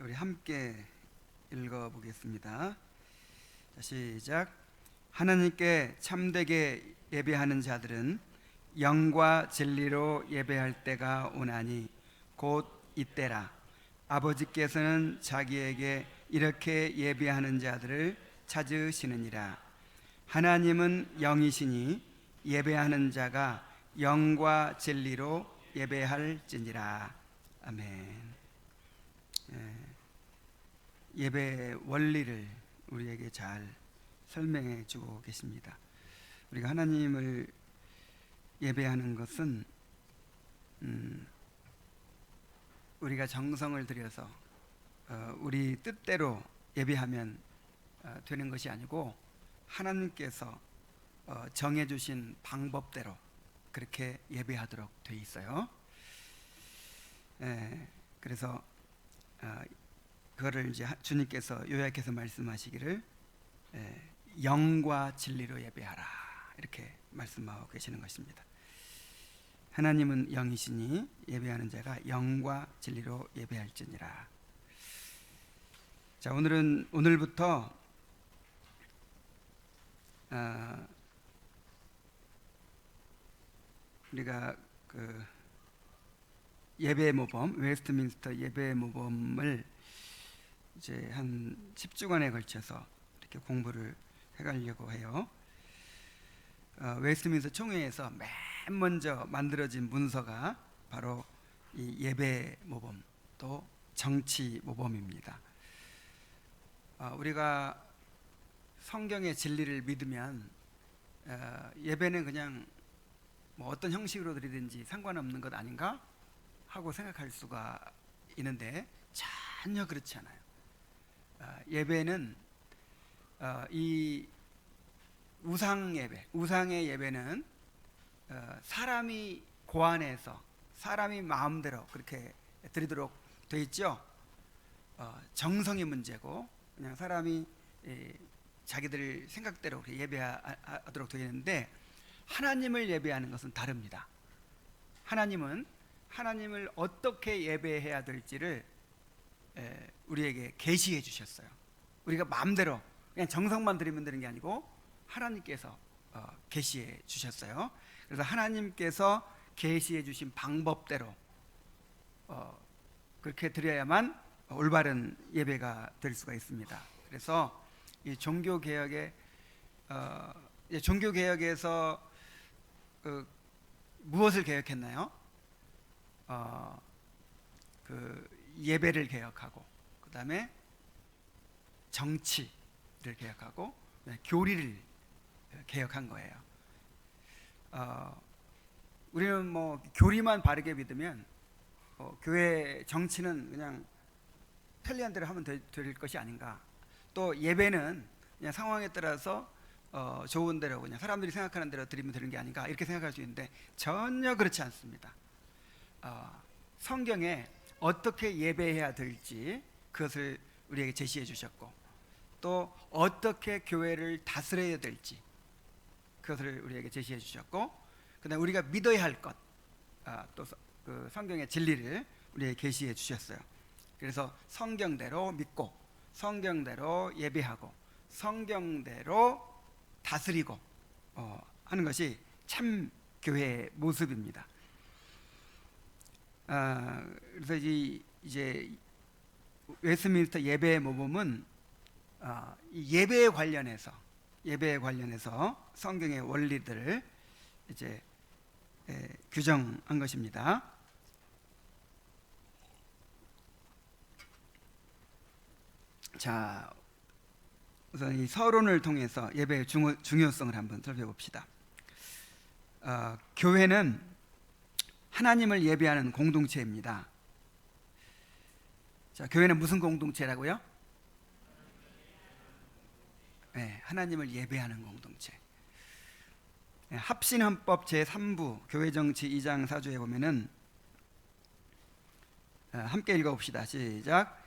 우리 함께 읽어보겠습니다. 자, 시작. 하나님께 참되게 예배하는 자들은 영과 진리로 예배할 때가 오나니 곧 이때라. 아버지께서는 자기에게 이렇게 예배하는 자들을 찾으시느니라. 하나님은 영이시니 예배하는 자가 영과 진리로 예배할지니라. 아멘. 예배 원리를 우리에게 잘 설명해 주고 계십니다. 우리가 하나님을 예배하는 것은 우리가 정성을 들여서 우리 뜻대로 예배하면 되는 것이 아니고 하나님께서 정해주신 방법대로 그렇게 예배하도록 돼 있어요. 그래서 그거를 이제 주님께서 요약해서 말씀하시기를 영과 진리로 예배하라 이렇게 말씀하고 계시는 것입니다. 하나님은 영이시니 예배하는 자가 영과 진리로 예배할지니라. 자, 오늘부터 우리가 그 예배 모범, 웨스트민스터 예배 모범을 이제 한 10주간에 걸쳐서 이렇게 공부를 해가려고 해요. 웨스트민스터 총회에서 맨 먼저 만들어진 문서가 바로 이 예배 모범 또 정치 모범입니다. 우리가 성경의 진리를 믿으면 예배는 그냥 뭐 어떤 형식으로 드리든지 상관없는 것 아닌가 하고 생각할 수가 있는데 전혀 그렇지 않아요. 예배는 이 우상의 예배는 사람이 고안해서 사람이 마음대로 그렇게 드리도록 돼 있죠. 정성이 문제고 그냥 사람이 자기들 생각대로 예배하도록 되어 있는데 하나님을 예배하는 것은 다릅니다. 하나님을 어떻게 예배해야 될지를 우리에게 계시해 주셨어요. 우리가 마음대로 그냥 정성만 드리면 되는 게 아니고 하나님께서 계시해 주셨어요. 그래서 하나님께서 계시해 주신 방법대로 그렇게 드려야만 올바른 예배가 될 수가 있습니다. 그래서 이 종교개혁에서 무엇을 개혁했나요? 그 예배를 개혁하고 그 다음에 정치를 개혁하고 교리를 개혁한 거예요. 우리는 뭐 교리만 바르게 믿으면 교회 정치는 그냥 편리한 대로 하면 될 것이 아닌가. 또 예배는 그냥 상황에 따라서 좋은 대로 그냥 사람들이 생각하는 대로 드리면 되는 게 아닌가 이렇게 생각할 수 있는데 전혀 그렇지 않습니다. 성경에 어떻게 예배해야 될지 그것을 우리에게 제시해 주셨고 또 어떻게 교회를 다스려야 될지 그것을 우리에게 제시해 주셨고 그다음에 우리가 믿어야 할 것 또 그 성경의 진리를 우리에게 계시해 주셨어요. 그래서 성경대로 믿고 성경대로 예배하고 성경대로 다스리고 하는 것이 참 교회의 모습입니다. 그래서 이제 웨스트민스터 예배 모범은 예배에 관련해서 성경의 원리들을 이제 규정한 것입니다. 자, 우선 이 서론을 통해서 예배의 중요성을 한번 살펴봅시다. 교회는 하나님을 예배하는 공동체입니다. 자, 교회는 무슨 공동체라고요? 네, 하나님을 예배하는 공동체. 합신헌법 제3부 교회정치 2장 4조에 보면은 함께 읽어봅시다. 시작.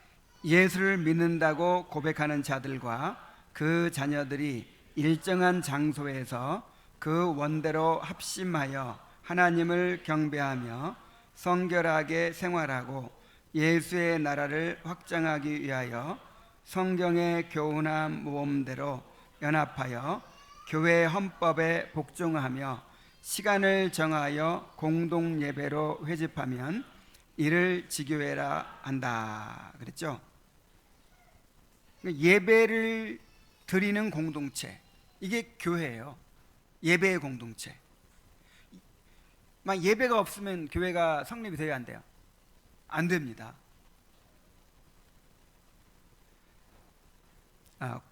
예수를 믿는다고 고백하는 자들과 그 자녀들이 일정한 장소에서 그 원대로 합심하여 하나님을 경배하며 성결하게 생활하고 예수의 나라를 확장하기 위하여 성경의 교훈한 모범대로 연합하여 교회 헌법에 복종하며 시간을 정하여 공동 예배로 회집하면 이를 지교회라 한다 그랬죠. 예배를 드리는 공동체, 이게 교회예요. 예배의 공동체. 막 예배가 없으면 교회가 성립이 돼야 안 돼요? 안 됩니다.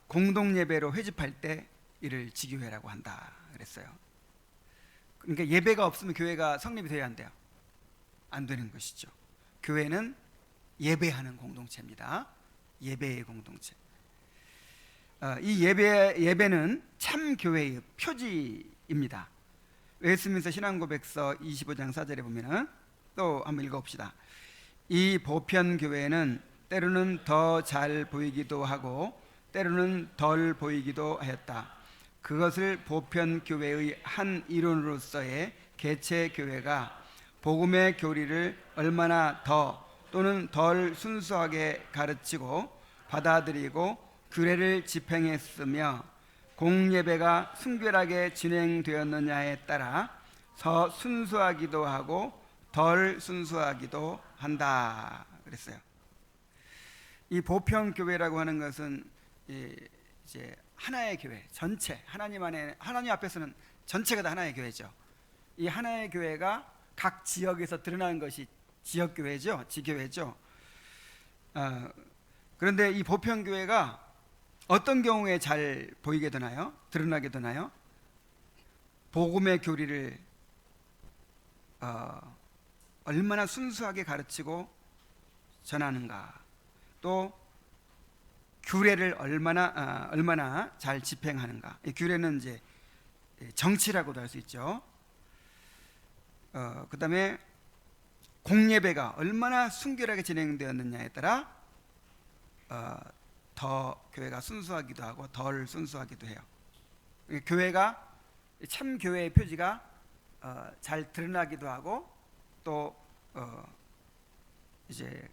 공동 예배로 회집할 때 이를 지교회라고 한다 그랬어요. 그러니까 예배가 없으면 교회가 성립이 돼야 안 돼요? 안 되는 것이죠. 교회는 예배하는 공동체입니다. 예배의 공동체. 이 예배는 참 교회의 표지입니다. 웨스민스터 신앙고백서 25장 4절에 보면은, 또 한번 읽어봅시다. 이 보편 교회는 때로는 더 잘 보이기도 하고 때로는 덜 보이기도 하였다. 그것을 보편 교회의 한 이론으로서의 개체 교회가 복음의 교리를 얼마나 더 또는 덜 순수하게 가르치고 받아들이고 규례를 집행했으며 공예배가 순결하게 진행되었느냐에 따라 더 순수하기도 하고 덜 순수하기도 한다 그랬어요. 이 보편 교회라고 하는 것은 이제 하나의 교회 전체, 하나님 앞에서는 전체가 다 하나의 교회죠. 이 하나의 교회가 각 지역에서 드러나는 것이 지역 교회죠, 지교회죠. 그런데 이 보편 교회가 어떤 경우에 잘 보이게 되나요? 드러나게 되나요? 복음의 교리를 얼마나 순수하게 가르치고 전하는가, 또 규례를 얼마나 잘 집행하는가. 이 규례는 이제 정치라고도 할 수 있죠. 그 다음에 공예배가 얼마나 순결하게 진행되었느냐에 따라 더 교회가 순수하기도 하고 덜 순수하기도 해요. 교회가 참 교회의 표지가 잘 드러나기도 하고 또 이제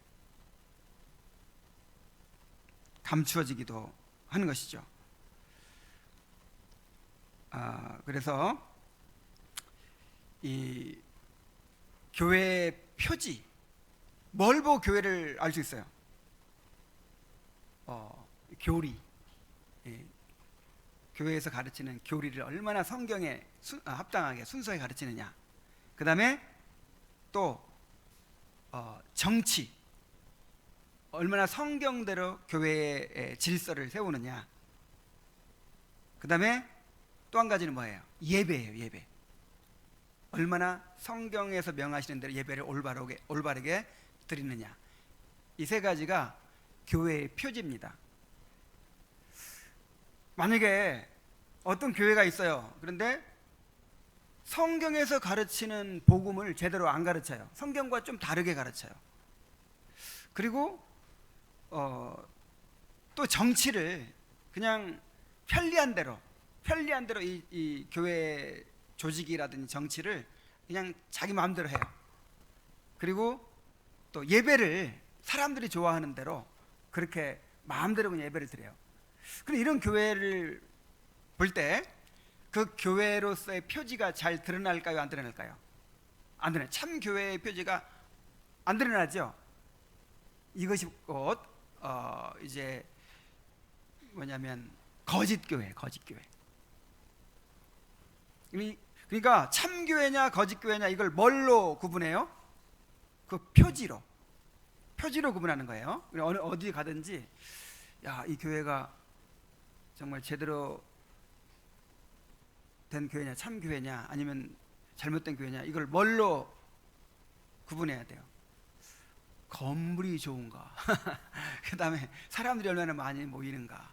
감추어지기도 하는 것이죠. 그래서 이 교회의 표지, 뭘 보고 교회를 알 수 있어요? 교리. 교회에서 가르치는 교리를 얼마나 성경에 합당하게 순수하게 가르치느냐. 그 다음에 또 정치, 얼마나 성경대로 교회의 질서를 세우느냐. 그 다음에 또 한 가지는 뭐예요? 예배예요. 예배. 얼마나 성경에서 명하시는 대로 예배를 올바르게 드리느냐. 이 세 가지가 교회의 표지입니다. 만약에 어떤 교회가 있어요. 그런데 성경에서 가르치는 복음을 제대로 안 가르쳐요. 성경과 좀 다르게 가르쳐요. 그리고 또 정치를 그냥 편리한 대로 이 교회 조직이라든지 정치를 그냥 자기 마음대로 해요. 그리고 또 예배를 사람들이 좋아하는 대로 그렇게 마음대로 그냥 예배를 드려요. 그럼 이런 교회를 볼 때 그 교회로서의 표지가 잘 드러날까요? 안 드러날까요? 안 드러나요. 참 교회의 표지가 안 드러나죠. 이것이 곧 이제 뭐냐면 거짓 교회. 그러니까 참 교회냐 거짓 교회냐 이걸 뭘로 구분해요? 그 표지로 구분하는 거예요. 어디 가든지 야, 이 교회가 정말 제대로 된 교회냐, 참 교회냐, 아니면 잘못된 교회냐, 이걸 뭘로 구분해야 돼요? 건물이 좋은가, 그 다음에 사람들이 얼마나 많이 모이는가,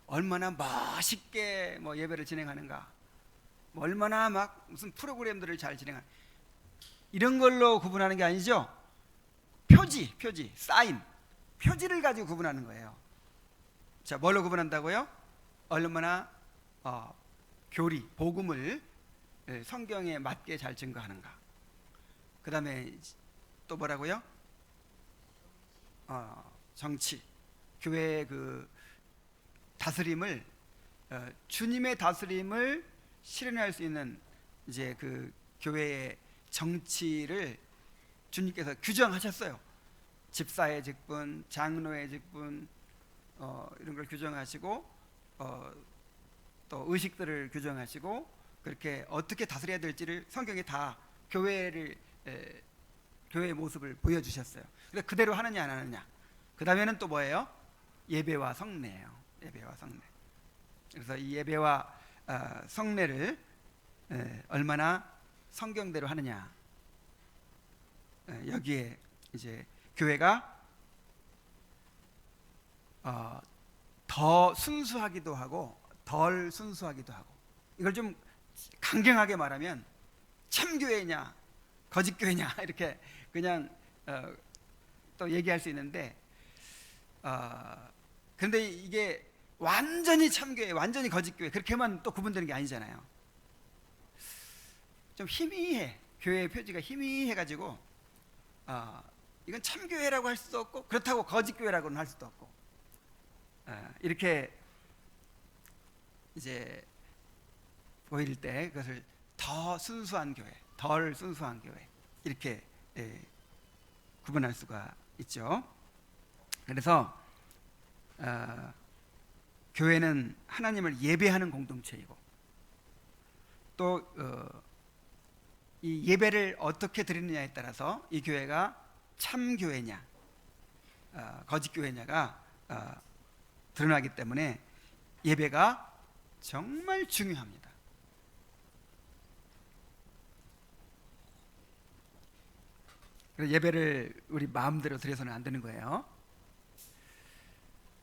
얼마나 멋있게 예배를 진행하는가, 얼마나 막 무슨 프로그램들을 잘 진행하는, 이런 걸로 구분하는 게 아니죠. 표지, 사인, 표지를 가지고 구분하는 거예요. 자, 뭘로 구분한다고요? 얼마나 교리, 복음을 성경에 맞게 잘 증거하는가. 그 다음에 또 뭐라고요? 정치, 교회의 그 다스림을 주님의 다스림을 실현할 수 있는 이제 그 교회의 정치를 주님께서 규정하셨어요. 집사의 직분, 장로의 직분, 이런 걸 규정하시고 또 의식들을 규정하시고 그렇게 어떻게 다스려야 될지를 성경에 다 교회의 모습을 보여주셨어요. 그래서 그대로 하느냐 안 하느냐. 그 다음에는 또 뭐예요? 예배와 성례예요. 예배와 성례. 그래서 이 예배와 성례를 얼마나 성경대로 하느냐. 여기에 이제 교회가 더 순수하기도 하고 덜 순수하기도 하고, 이걸 좀 강경하게 말하면 참교회냐 거짓교회냐 이렇게 그냥 또 얘기할 수 있는데, 그런데 이게 완전히 참교회 완전히 거짓교회 그렇게만 또 구분되는 게 아니잖아요. 좀 희미해. 교회의 표지가 희미해가지고 이건 참교회라고 할 수도 없고 그렇다고 거짓교회라고는 할 수도 없고, 이렇게 이제 보일 때 그것을 더 순수한 교회, 덜 순수한 교회 이렇게 구분할 수가 있죠. 그래서 교회는 하나님을 예배하는 공동체이고, 또 이 예배를 어떻게 드리느냐에 따라서 이 교회가 참 교회냐 거짓 교회냐가 드러나기 때문에 예배가 정말 중요합니다. 그래서 예배를 우리 마음대로 드려서는 안 되는 거예요.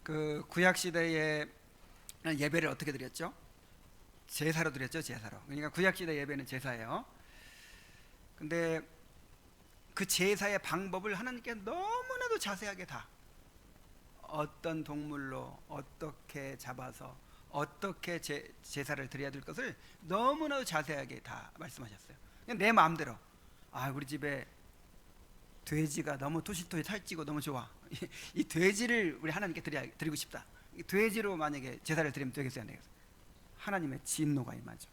그 구약 시대에 예배를 어떻게 드렸죠? 제사로 드렸죠. 제사로. 그러니까 구약 시대 예배는 제사예요. 근데 그 제사의 방법을 하나님께 너무나도 자세하게 다, 어떤 동물로 어떻게 잡아서 어떻게 제사를 드려야 될 것을 너무나도 자세하게 다 말씀하셨어요. 그냥 내 마음대로, 우리 집에 돼지가 너무 토실토실 살찌고 너무 좋아, 이 돼지를 우리 하나님께 드리고 싶다. 이 돼지로 만약에 제사를 드리면 되겠어요, 안 되겠어요? 하나님의 진노가 임하죠.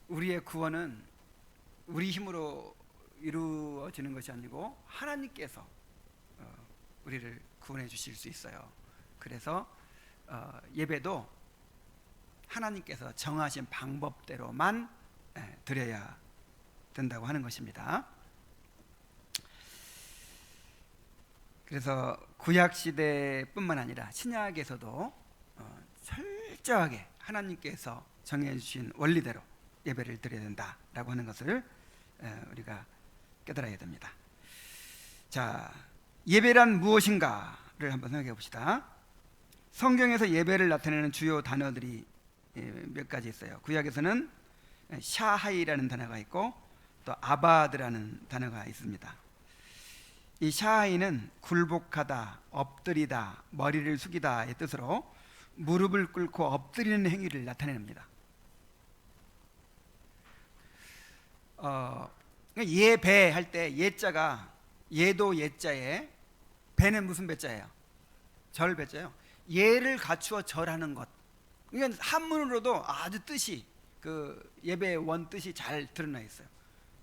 우리의 구원은 우리 힘으로 이루어지는 것이 아니고 하나님께서 우리를 구원해 주실 수 있어요. 그래서 예배도 하나님께서 정하신 방법대로만 드려야 된다고 하는 것입니다. 그래서 구약 시대뿐만 아니라 신약에서도 철저하게 하나님께서 정해 주신 원리대로 예배를 드려야 된다라고 하는 것을 우리가 깨달아야 됩니다. 자, 예배란 무엇인가를 한번 생각해 봅시다. 성경에서 예배를 나타내는 주요 단어들이 몇 가지 있어요. 구약에서는 샤하이라는 단어가 있고 또 아바드라는 단어가 있습니다. 이 샤하이는 굴복하다, 엎드리다, 머리를 숙이다의 뜻으로 무릎을 꿇고 엎드리는 행위를 나타냅니다. 예배할 때 예자가 예도 예자에, 배는 무슨 배자예요? 절 배자예요. 예를 갖추어 절하는 것. 그러니까 한문으로도 아주 뜻이, 그 예배의 원 뜻이 잘 드러나 있어요.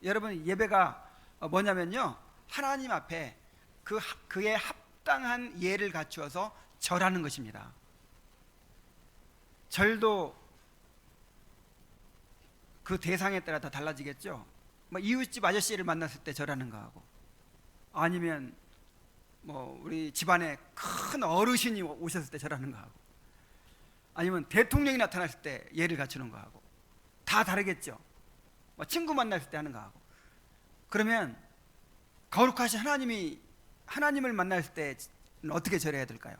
여러분, 예배가 뭐냐면요, 하나님 앞에 그에 합당한 예를 갖추어서 절하는 것입니다. 절도 그 대상에 따라 다 달라지겠죠. 이웃집 아저씨를 만났을 때 절하는 거하고, 아니면 우리 집안에 큰 어르신이 오셨을 때 절하는 거하고, 아니면 대통령이 나타났을 때 예를 갖추는 거하고 다 다르겠죠. 친구 만났을 때 하는 거하고. 그러면 거룩하신 하나님을 만났을 때는 어떻게 절해야 될까요?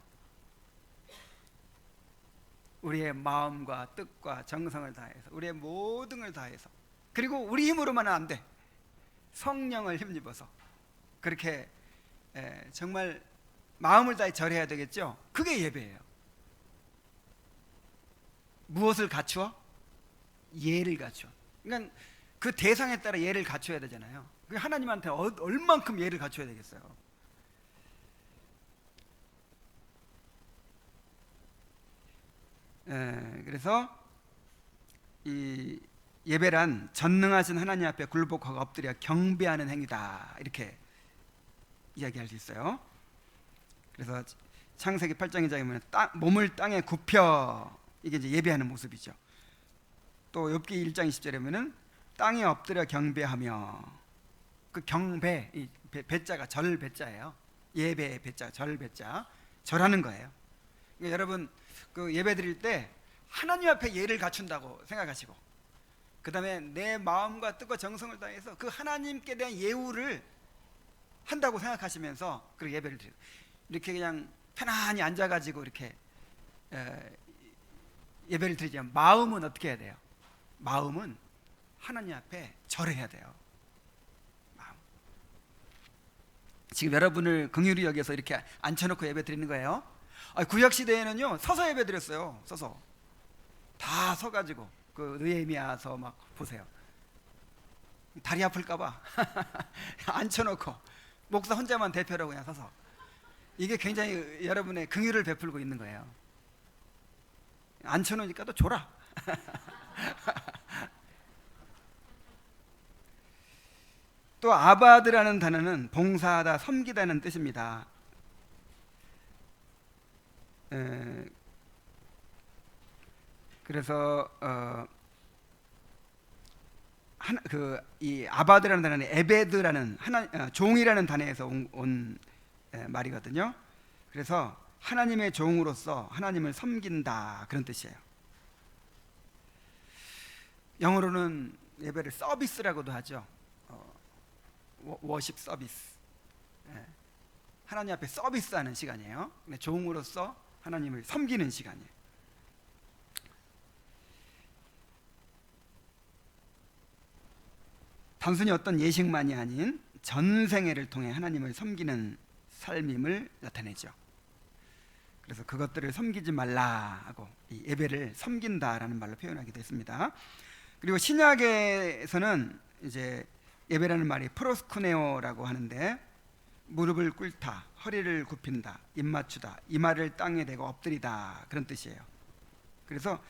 우리의 마음과 뜻과 정성을 다해서, 우리의 모든 걸 다해서, 그리고 우리 힘으로만은 안 돼. 성령을 힘입어서 그렇게 정말 마음을 다해 절해야 되겠죠. 그게 예배예요. 무엇을 갖추어? 예를 갖추어. 그러니까 그 대상에 따라 예를 갖춰야 되잖아요. 그 하나님한테 얼만큼 예를 갖춰야 되겠어요. 그래서 이 예배란 전능하신 하나님 앞에 굴복하고 엎드려 경배하는 행위다, 이렇게 이야기할 수 있어요. 그래서 창세기 8장에 보면 몸을 땅에 굽혀, 이게 이제 예배하는 모습이죠. 또 욥기 1장 20절에 보면은 땅에 엎드려 경배하며, 그 경배, 이 배자가 절 배자예요. 예배 배자, 절 배자, 절하는 거예요. 그러니까 여러분 그 예배 드릴 때 하나님 앞에 예를 갖춘다고 생각하시고, 그 다음에 내 마음과 뜻과 정성을 다해서 그 하나님께 대한 예우를 한다고 생각하시면서 그렇게 예배를 드려요. 이렇게 그냥 편안히 앉아가지고 이렇게 예배를 드리지만 마음은 어떻게 해야 돼요? 마음은 하나님 앞에 절해야 돼요. 마음. 지금 여러분을 긍휼히 여기서 이렇게 앉혀놓고 예배 드리는 거예요. 구약 시대에는요 서서 예배 드렸어요. 서서 다 서가지고 그 느헤미야서 막 보세요. 다리 아플까봐 앉혀놓고 목사 혼자만 대표로 그냥 서서, 이게 굉장히 여러분의 긍휼을 베풀고 있는 거예요. 앉혀놓으니까 또 줘라. 또 아바드라는 단어는 봉사하다, 섬기다는 뜻입니다. 그래서 이 아바드라는 단어는 에베드라는 종이라는 단어에서 온 말이거든요. 그래서 하나님의 종으로서 하나님을 섬긴다, 그런 뜻이에요. 영어로는 예배를 서비스라고도 하죠. 워십 서비스. 하나님 앞에 서비스하는 시간이에요. 종으로서 하나님을 섬기는 시간이에요. 단순히 어떤 예식만이 아닌 전생애를 통해 하나님을 섬기는 삶임을 나타내죠. 그래서 그것들을 섬기지 말라 하고 이 예배를 섬긴다라는 말로 표현하기도 했습니다. 그리고 신약에서는 이제 예배라는 말이 프로스쿠네오라고 하는데, 무릎을 꿇다, 허리를 굽힌다, 입 맞추다, 이마를 땅에 대고 엎드리다, 그런 뜻이에요. 그래서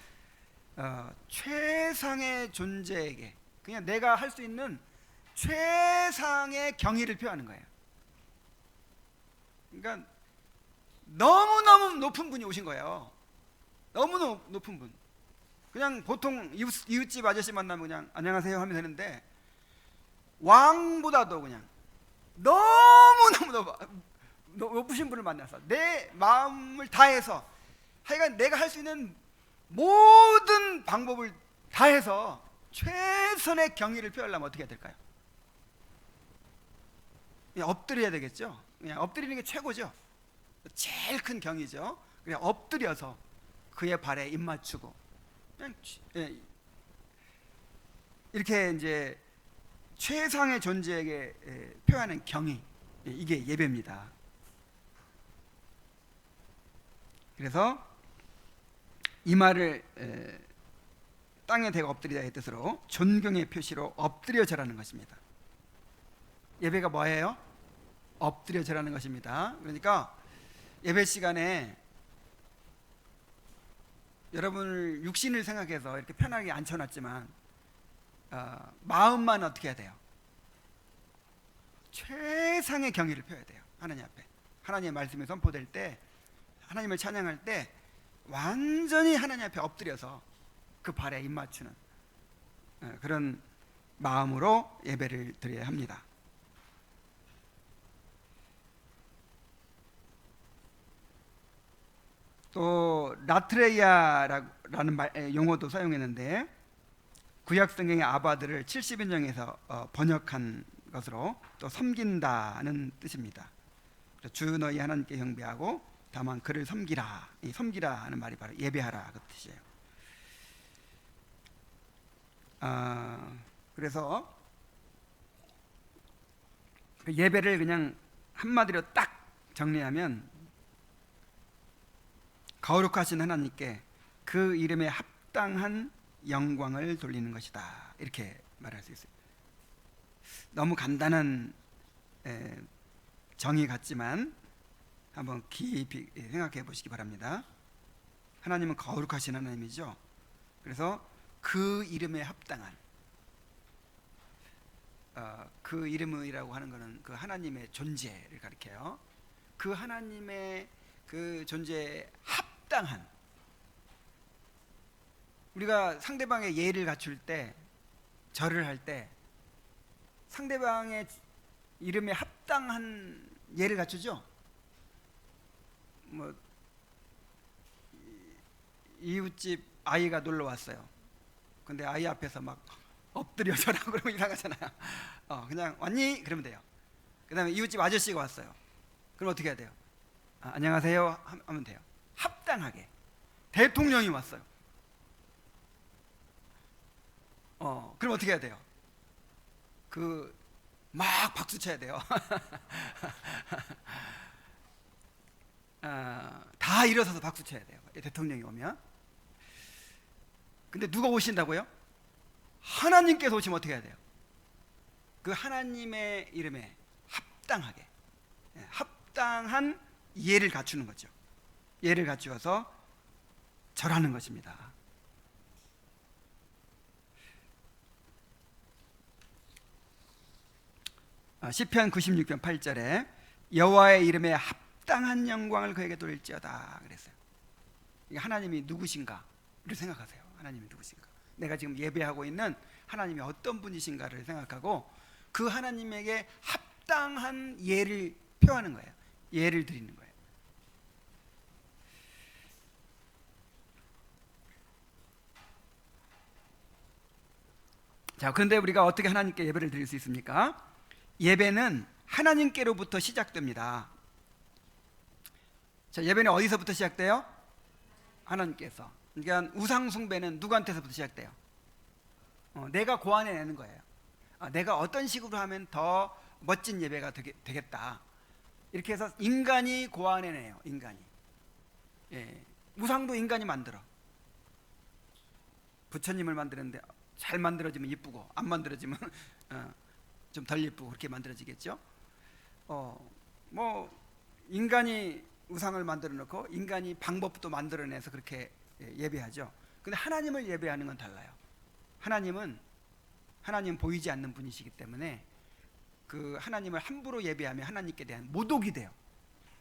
최상의 존재에게, 그냥 내가 할 수 있는 최상의 경의를 표하는 거예요. 그러니까 너무너무 높은 분이 오신 거예요. 너무 높은 분. 그냥 보통 이웃집 아저씨 만나면 그냥 안녕하세요 하면 되는데, 왕보다도 그냥 너무너무 높으신 분을 만나서 내 마음을 다해서, 하여간 내가 할 수 있는 모든 방법을 다해서 최선의 경의를 표하려면 어떻게 해야 될까요? 그냥 엎드려야 되겠죠. 그냥 엎드리는 게 최고죠. 제일 큰 경의죠. 그냥 엎드려서 그의 발에 입 맞추고, 그냥 이렇게 이제 최상의 존재에게 표하는 경의, 이게 예배입니다. 그래서 이마를 땅에 대고 엎드리다의 뜻으로 존경의 표시로 엎드려 절하는 것입니다. 예배가 뭐예요? 엎드려 절하는 것입니다. 그러니까 예배 시간에 여러분을 육신을 생각해서 이렇게 편하게 앉혀놨지만 마음만 어떻게 해야 돼요? 최상의 경의를 표해야 돼요. 하나님 앞에 하나님의 말씀이 선포될 때, 하나님을 찬양할 때 완전히 하나님 앞에 엎드려서 그 발에 입 맞추는 그런 마음으로 예배를 드려야 합니다. 또 라트레이아라는 용어도 사용했는데, 구약 성경의 아바드를 70인정에서 번역한 것으로 또 섬긴다는 뜻입니다. 주 너희 하나님께 경배하고 다만 그를 섬기라. 이 섬기라 하는 말이 바로 예배하라, 그 뜻이에요. 그래서 예배를 그냥 한마디로 딱 정리하면, 거룩하신 하나님께 그 이름에 합당한 영광을 돌리는 것이다, 이렇게 말할 수 있어요. 너무 간단한 정의 같지만 한번 깊이 생각해 보시기 바랍니다. 하나님은 거룩하신 하나님이죠. 그래서 그 이름에 합당한, 그 이름이라고 하는 것은 그 하나님의 존재를 가리켜요. 그 하나님의 그 존재에 합당한, 우리가 상대방의 예의를 갖출 때, 절을 할 때 상대방의 이름에 합당한 예를 갖추죠. 뭐 이웃집 아이가 놀러 왔어요. 근데 아이 앞에서 막 엎드려 절하고 그러면 이상하잖아요. 그냥 왔니? 그러면 돼요. 그 다음에 이웃집 아저씨가 왔어요. 그럼 어떻게 해야 돼요? 안녕하세요 하면 돼요. 합당하게. 대통령이 왔어요. 그럼 어떻게 해야 돼요? 막 박수 쳐야 돼요. 다 일어서서 박수 쳐야 돼요. 대통령이 오면. 근데 누가 오신다고요? 하나님께서 오시면 어떻게 해야 돼요? 그 하나님의 이름에 합당하게, 합당한 예를 갖추는 거죠. 예를 갖추어서 절하는 것입니다. 시편 96편 8절에 여호와의 이름에 합당한 영광을 그에게 돌릴지어다 그랬어요. 하나님이 누구신가를 생각하세요. 하나님이 누구신가? 내가 지금 예배하고 있는 하나님이 어떤 분이신가를 생각하고 그 하나님에게 합당한 예를 표하는 거예요. 예를 드리는 거예요. 자, 그런데 우리가 어떻게 하나님께 예배를 드릴 수 있습니까? 예배는 하나님께로부터 시작됩니다. 자, 예배는 어디서부터 시작돼요? 하나님께서. 그러니까 우상 숭배는 누구한테서부터 시작돼요? 내가 고안해내는 거예요. 내가 어떤 식으로 하면 더 멋진 예배가 되겠다. 이렇게 해서 인간이 고안해내요. 인간이. 우상도 인간이 만들어. 부처님을 만드는데 잘 만들어지면 이쁘고 안 만들어지면 좀 덜 예쁘고 그렇게 만들어지겠죠. 뭐 인간이 우상을 만들어 놓고 인간이 방법도 만들어내서 그렇게 예배하죠. 근데 하나님을 예배하는 건 달라요. 하나님은 보이지 않는 분이시기 때문에 그 하나님을 함부로 예배하면 하나님께 대한 모독이 돼요.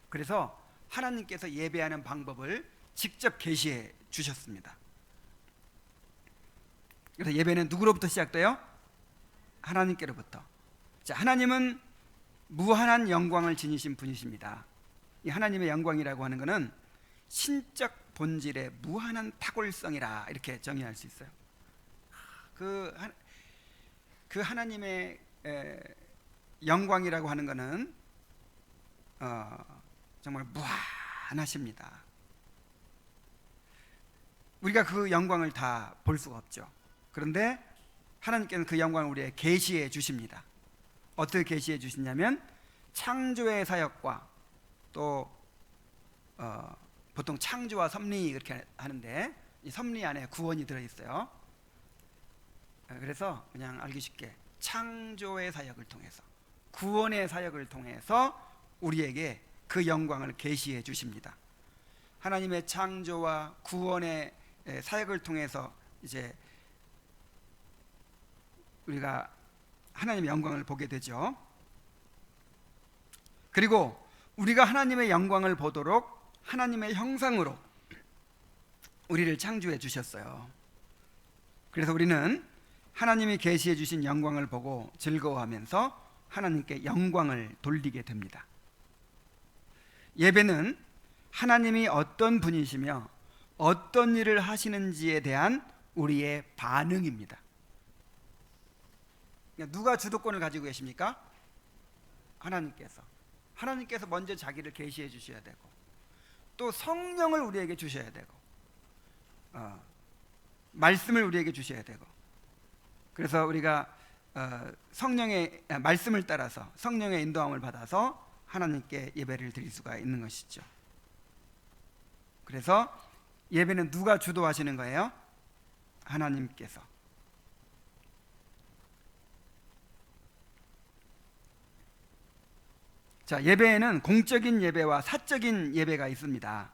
그래서 하나님께서 예배하는 방법을 직접 계시해 주셨습니다. 그래서 예배는 누구로부터 시작돼요? 하나님께로부터. 자, 하나님은 무한한 영광을 지니신 분이십니다. 이 하나님의 영광이라고 하는 것은 신적 본질의 무한한 탁월성이라 이렇게 정의할 수 있어요. 그 하나님의 영광이라고 하는 것은 정말 무한하십니다. 우리가 그 영광을 다 볼 수가 없죠. 그런데 하나님께서는 그 영광을 우리에게 계시해 주십니다. 어떻게 계시해 주시냐면 창조의 사역과 또 보통 창조와 섭리 이렇게 하는데 이 섭리 안에 구원이 들어있어요. 그래서 그냥 알기 쉽게 창조의 사역을 통해서, 구원의 사역을 통해서 우리에게 그 영광을 계시해 주십니다. 하나님의 창조와 구원의 사역을 통해서 이제 우리가 하나님의 영광을 보게 되죠. 그리고 우리가 하나님의 영광을 보도록 하나님의 형상으로 우리를 창조해 주셨어요. 그래서 우리는 하나님이 계시해 주신 영광을 보고 즐거워하면서 하나님께 영광을 돌리게 됩니다. 예배는 하나님이 어떤 분이시며 어떤 일을 하시는지에 대한 우리의 반응입니다. 누가 주도권을 가지고 계십니까? 하나님께서 먼저 자기를 계시해 주셔야 되고 또 성령을 우리에게 주셔야 되고 말씀을 우리에게 주셔야 되고, 그래서 우리가 성령의 말씀을 따라서 성령의 인도함을 받아서 하나님께 예배를 드릴 수가 있는 것이죠. 그래서 예배는 누가 주도하시는 거예요? 하나님께서. 자, 예배에는 공적인 예배와 사적인 예배가 있습니다.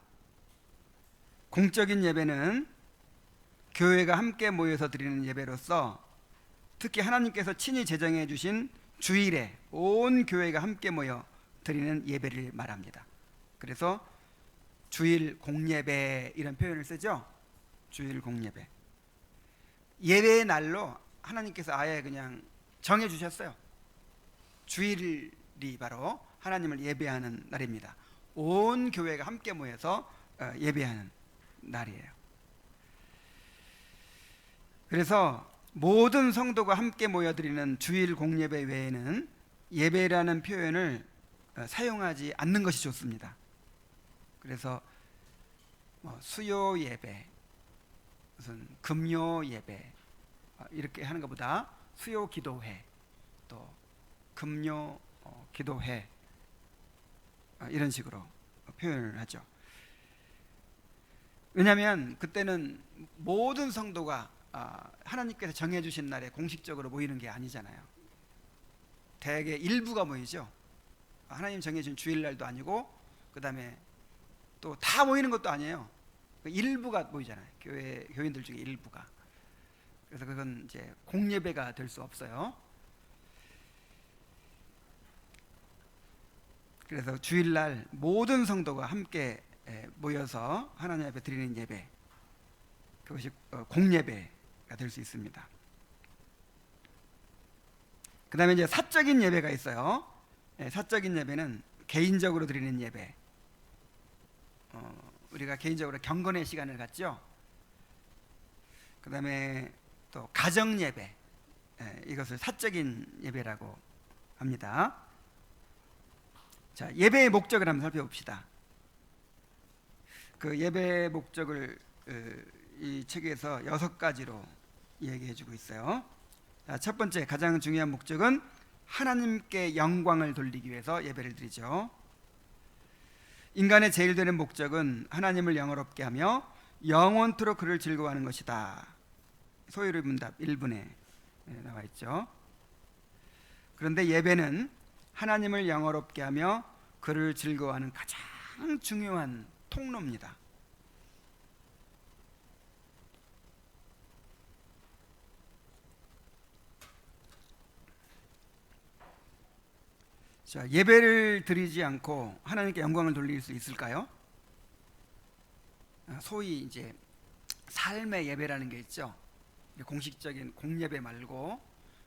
공적인 예배는 교회가 함께 모여서 드리는 예배로서 특히 하나님께서 친히 제정해 주신 주일에 온 교회가 함께 모여 드리는 예배를 말합니다. 그래서 주일 공예배 이런 표현을 쓰죠. 주일 공예배. 예배의 날로 하나님께서 아예 그냥 정해 주셨어요. 주일이 바로 하나님을 예배하는 날입니다. 온 교회가 함께 모여서 예배하는 날이에요. 그래서 모든 성도가 함께 모여드리는 주일 공예배 외에는 예배라는 표현을 사용하지 않는 것이 좋습니다. 그래서 수요 예배, 무슨 금요 예배 이렇게 하는 것보다 수요 기도회, 또 금요 기도회 이런 식으로 표현을 하죠. 왜냐하면 그때는 모든 성도가 하나님께서 정해주신 날에 공식적으로 모이는 게 아니잖아요. 대개 일부가 모이죠. 하나님 정해준 주일날도 아니고 그 다음에 또 다 모이는 것도 아니에요. 일부가 모이잖아요. 교인들 중에 일부가. 그래서 그건 이제 공예배가 될 수 없어요. 그래서 주일날 모든 성도가 함께 모여서 하나님 앞에 드리는 예배, 그것이 공예배가 될 수 있습니다. 그 다음에 이제 사적인 예배가 있어요. 사적인 예배는 개인적으로 드리는 예배. 우리가 개인적으로 경건의 시간을 갖죠. 그 다음에 또 가정 예배, 이것을 사적인 예배라고 합니다. 자, 예배의 목적을 한번 살펴봅시다. 그 예배의 목적을 이 책에서 6가지로 얘기해주고 있어요. 자, 첫 번째 가장 중요한 목적은 하나님께 영광을 돌리기 위해서 예배를 드리죠. 인간의 제일 되는 목적은 하나님을 영화롭게 하며 영원토록 그를 즐거워하는 것이다. 소요리 문답 1분에 나와 있죠. 그런데 예배는 하나님을 영화롭게 하며 그를 즐거워하는 가장 중요한 통로입니다. 자, 예배를 드리지 않고 하나님께 영광을 돌릴 수 있을까요? 소위 이제 삶의 예배라는 게 있죠. 공식적인 공예배 말고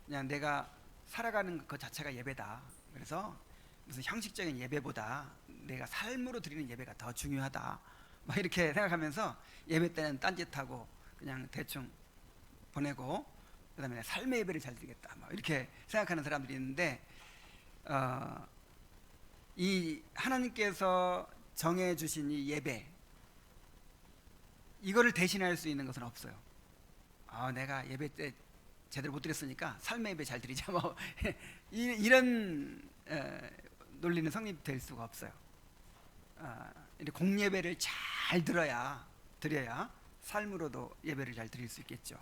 그냥 내가 살아가는 것 자체가 예배다. 그래서 무슨 형식적인 예배보다 내가 삶으로 드리는 예배가 더 중요하다. 막 이렇게 생각하면서 예배 때는 딴짓하고 그냥 대충 보내고 그다음에 삶의 예배를 잘 드리겠다. 막 이렇게 생각하는 사람들이 있는데 이 하나님께서 정해주신 이 예배, 이거를 대신할 수 있는 것은 없어요. 내가 예배 때 제대로 못 드렸으니까 삶의 예배 잘 드리자. 뭐 이런 논리는 성립될 수가 없어요. 공예배를 잘 드려야 삶으로도 예배를 잘 드릴 수 있겠죠.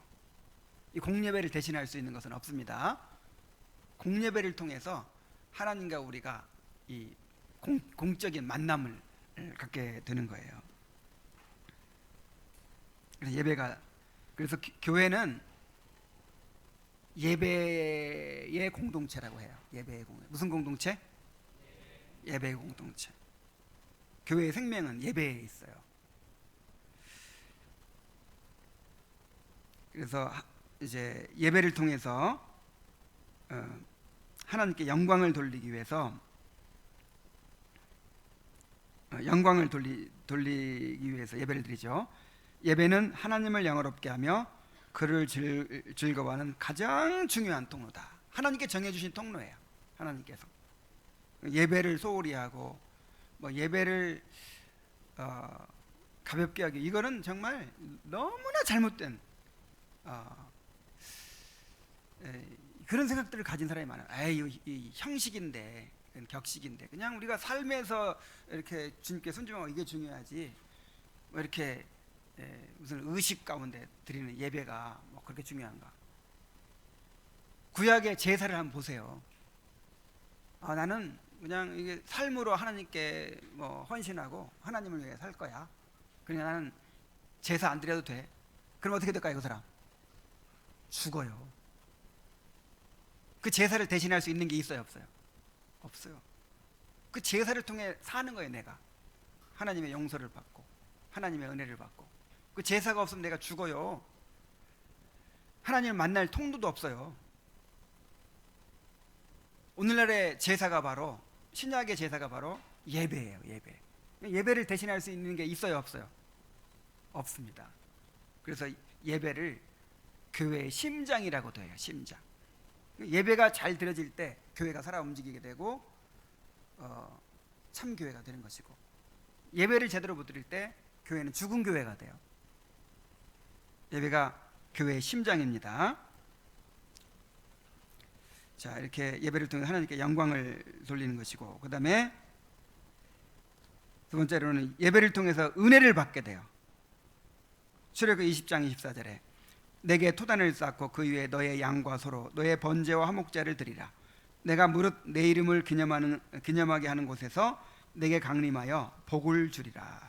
이 공예배를 대신할 수 있는 것은 없습니다. 공예배를 통해서 하나님과 우리가 이 공적인 만남을 갖게 되는 거예요. 그래서 교회는 예배의 공동체라고 해요. 무슨 공동체? 예배의 공동체. 교회의 생명은 예배에 있어요. 그래서 이제 예배를 통해서 하나님께 영광을 돌리기 위해서 돌리기 위해서 예배를 드리죠. 예배는 하나님을 영화롭게 하며 그를 즐거워하는 가장 중요한 통로다. 하나님께 정해주신 통로예요. 하나님께서 예배를 소홀히 하고 예배를 가볍게 하기, 이거는 정말 너무나 잘못된 그런 생각들을 가진 사람이 많아요. 이 형식인데, 격식인데, 그냥 우리가 삶에서 이렇게 주님께 순종하고 이게 중요하지, 이렇게 무슨 의식 가운데 드리는 예배가 그렇게 중요한가? 구약의 제사를 한번 보세요. 나는 그냥 이게 삶으로 하나님께 뭐 헌신하고 하나님을 위해 살 거야. 그냥 나는 제사 안 드려도 돼. 그럼 어떻게 될까요, 그 사람? 죽어요. 그 제사를 대신할 수 있는 게 있어요, 없어요? 없어요. 그 제사를 통해 사는 거예요, 내가. 하나님의 용서를 받고 하나님의 은혜를 받고. 그 제사가 없으면 내가 죽어요. 하나님을 만날 통로도 없어요. 오늘날의 제사가 바로, 신약의 제사가 바로 예배예요. 예배. 예배를 대신할 수 있는 게 있어요, 없어요? 없습니다. 그래서 예배를 교회의 심장이라고도 해요. 심장. 예배가 잘 드려질 때 교회가 살아 움직이게 되고 참 교회가 되는 것이고, 예배를 제대로 못 드릴 때 교회는 죽은 교회가 돼요. 예배가 교회의 심장입니다. 자, 이렇게 예배를 통해 하나님께 영광을 돌리는 것이고, 그 다음에 두 번째로는 예배를 통해서 은혜를 받게 돼요. 출애굽기 20장 24절에 내게 토단을 쌓고 그 위에 너의 양과 소로 너의 번제와 화목제를 드리라. 내가 무릇 내 이름을 기념하게 하는 곳에서 내게 강림하여 복을 주리라.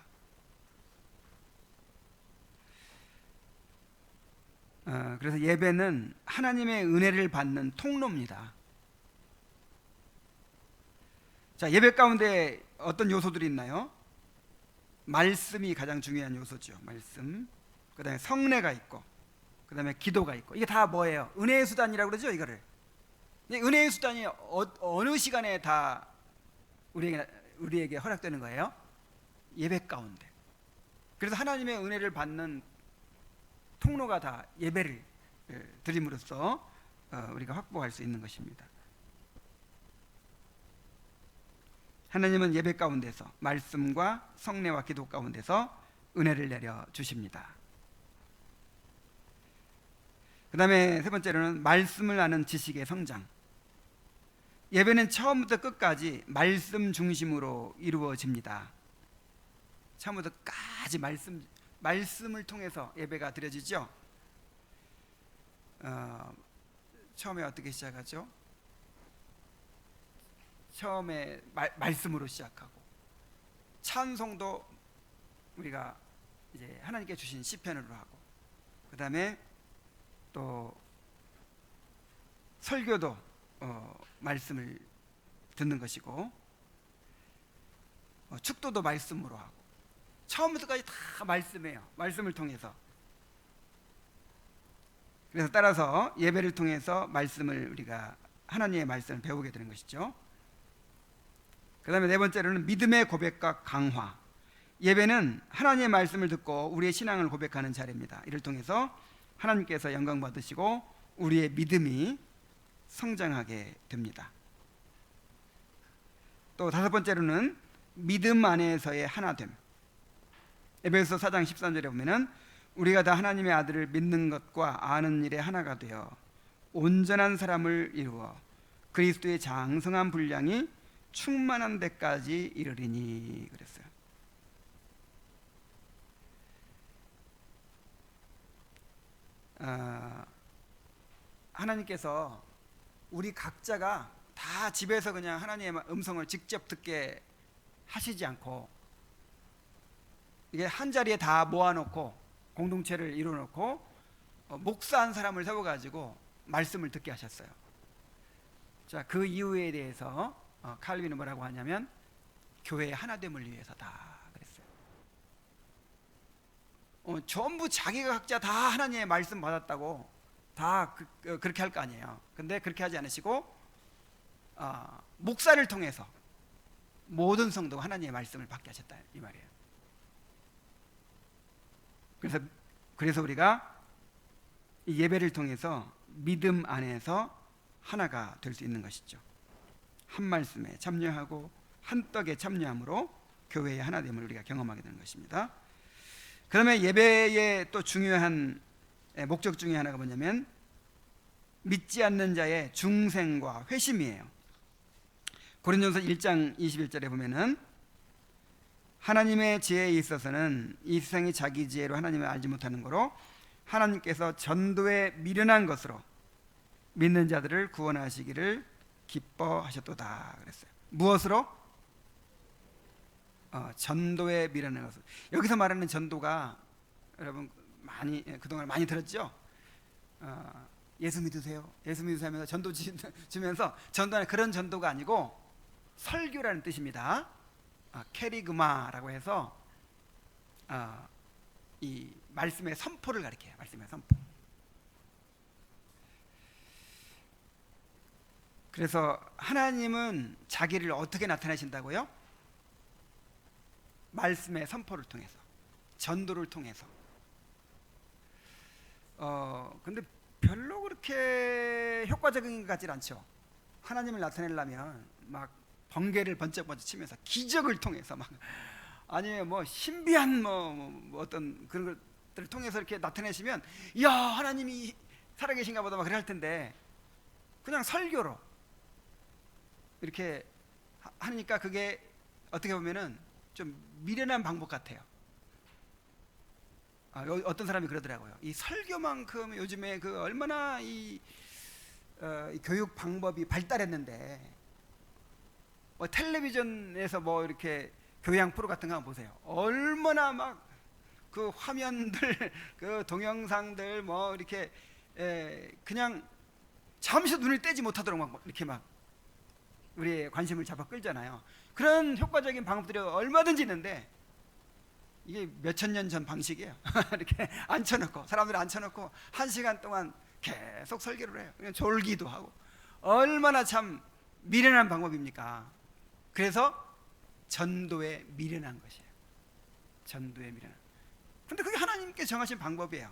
그래서 예배는 하나님의 은혜를 받는 통로입니다. 자, 예배 가운데 어떤 요소들이 있나요? 말씀이 가장 중요한 요소죠. 말씀. 그 다음에 성례가 있고, 그 다음에 기도가 있고. 이게 다 뭐예요? 은혜의 수단이라고 그러죠, 이거를. 은혜의 수단이 어느 시간에 다 우리에게 허락되는 거예요? 예배 가운데. 그래서 하나님의 은혜를 받는 통로가 다 예배를 드림으로써 우리가 확보할 수 있는 것입니다. 하나님은 예배 가운데서, 말씀과 성례와 기도 가운데서 은혜를 내려 주십니다. 그 다음에 세 번째로는 말씀을 아는 지식의 성장. 예배는 처음부터 끝까지 말씀 중심으로 이루어집니다. 처음부터 끝까지 말씀을 통해서 예배가 드려지죠. 처음에 어떻게 시작하죠? 처음에 말씀으로 시작하고, 찬송도 우리가 이제 하나님께 주신 시편으로 하고, 그 다음에 또 설교도 말씀을 듣는 것이고, 축도도 말씀으로 하고, 처음부터까지 다 말씀이에요. 말씀을 통해서. 그래서 따라서 예배를 통해서 말씀을, 우리가 하나님의 말씀을 배우게 되는 것이죠. 그 다음에 네 번째로는 믿음의 고백과 강화. 예배는 하나님의 말씀을 듣고 우리의 신앙을 고백하는 자리입니다. 이를 통해서 하나님께서 영광 받으시고 우리의 믿음이 성장하게 됩니다. 또 다섯 번째로는 믿음 안에서의 하나됨. 에베소 4장 13절에 보면은 우리가 다 하나님의 아들을 믿는 것과 아는 일에 하나가 되어 온전한 사람을 이루어 그리스도의 장성한 분량이 충만한 데까지 이르리니 그랬어요. 하나님께서 우리 각자가 다 집에서 그냥 하나님의 음성을 직접 듣게 하시지 않고, 이게 한 자리에 다 모아놓고 공동체를 이루어놓고 목사 한 사람을 세워가지고 말씀을 듣게 하셨어요. 자, 그 이유에 대해서 칼빈은 뭐라고 하냐면 교회의 하나됨을 위해서다 그랬어요. 전부 자기가 각자 다 하나님의 말씀 받았다고 다 그렇게 할 거 아니에요. 근데 그렇게 하지 않으시고 목사를 통해서 모든 성도가 하나님의 말씀을 받게 하셨다 이 말이에요. 그래서 우리가 이 예배를 통해서 믿음 안에서 하나가 될 수 있는 것이죠. 한 말씀에 참여하고 한 떡에 참여함으로 교회의 하나됨을 우리가 경험하게 되는 것입니다. 그다음에 예배의 또 중요한 목적 중에 하나가 뭐냐면 믿지 않는 자의 중생과 회심이에요. 고린도전서 1장 21절에 보면은 하나님의 지혜에 있어서는 이 세상이 자기 지혜로 하나님을 알지 못하는 거로 하나님께서 전도에 미련한 것으로 믿는 자들을 구원하시기를 기뻐하셨도다 그랬어요. 무엇으로? 전도에 미련한 것을. 여기서 말하는 전도가 여러분 많이 그동안 많이 들었죠? 예수 믿으세요. 예수 믿으세요 하면서 전도 주면서 전도는 그런 전도가 아니고 설교라는 뜻입니다. 캐리그마라고 해서 이 말씀의 선포를 가리켜요. 말씀의 선포. 그래서 하나님은 자기를 어떻게 나타내신다고요? 말씀의 선포를 통해서, 전도를 통해서. 근데 별로 그렇게 효과적인 것 같질 않죠. 하나님을 나타내려면 막 번개를 번쩍번쩍 치면서 기적을 통해서 막, 아니면 뭐 신비한 뭐 어떤 그런 것들을 통해서 이렇게 나타내시면, 이야 하나님이 살아계신가 보다 막 그럴 텐데, 그냥 설교로 이렇게 하니까 그게 어떻게 보면은 좀 미련한 방법 같아요. 어떤 사람이 그러더라고요. 이 설교만큼 요즘에 그 얼마나 이 교육 방법이 발달했는데, 뭐 텔레비전에서 뭐 이렇게 교양 프로 같은 거 한번 보세요. 얼마나 막 그 화면들, 그 동영상들 뭐 이렇게 그냥 잠시 눈을 떼지 못하도록 막 이렇게 막 우리의 관심을 잡아 끌잖아요. 그런 효과적인 방법들이 얼마든지 있는데, 이게 몇천 년 전 방식이에요. 이렇게 앉혀놓고, 사람들 앉혀놓고 1시간 동안 계속 설교를 해요. 그냥 졸기도 하고. 얼마나 참 미련한 방법입니까? 그래서 전도에 미련한 것이에요. 전도에 미련한. 근데 그게 하나님께 정하신 방법이에요.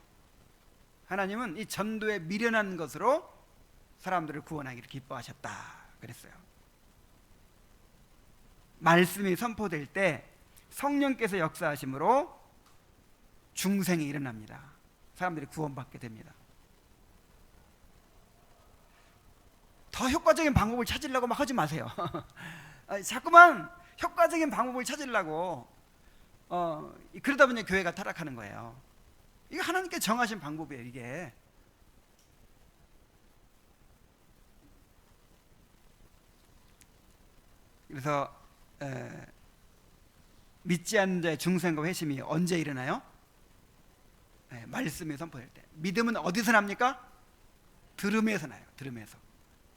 하나님은 이 전도에 미련한 것으로 사람들을 구원하기를 기뻐하셨다 그랬어요. 말씀이 선포될 때 성령께서 역사하심으로 중생이 일어납니다. 사람들이 구원받게 됩니다. 더 효과적인 방법을 찾으려고 막 하지 마세요. 자꾸만 효과적인 방법을 찾으려고 그러다 보니 교회가 타락하는 거예요. 이게 하나님께 정하신 방법이에요. 이게 그래서 믿지 않는 자의 중생과 회심이 언제 일어나요? 말씀이 선포될 때. 믿음은 어디서 납니까? 들음에서 나요. 들음에서.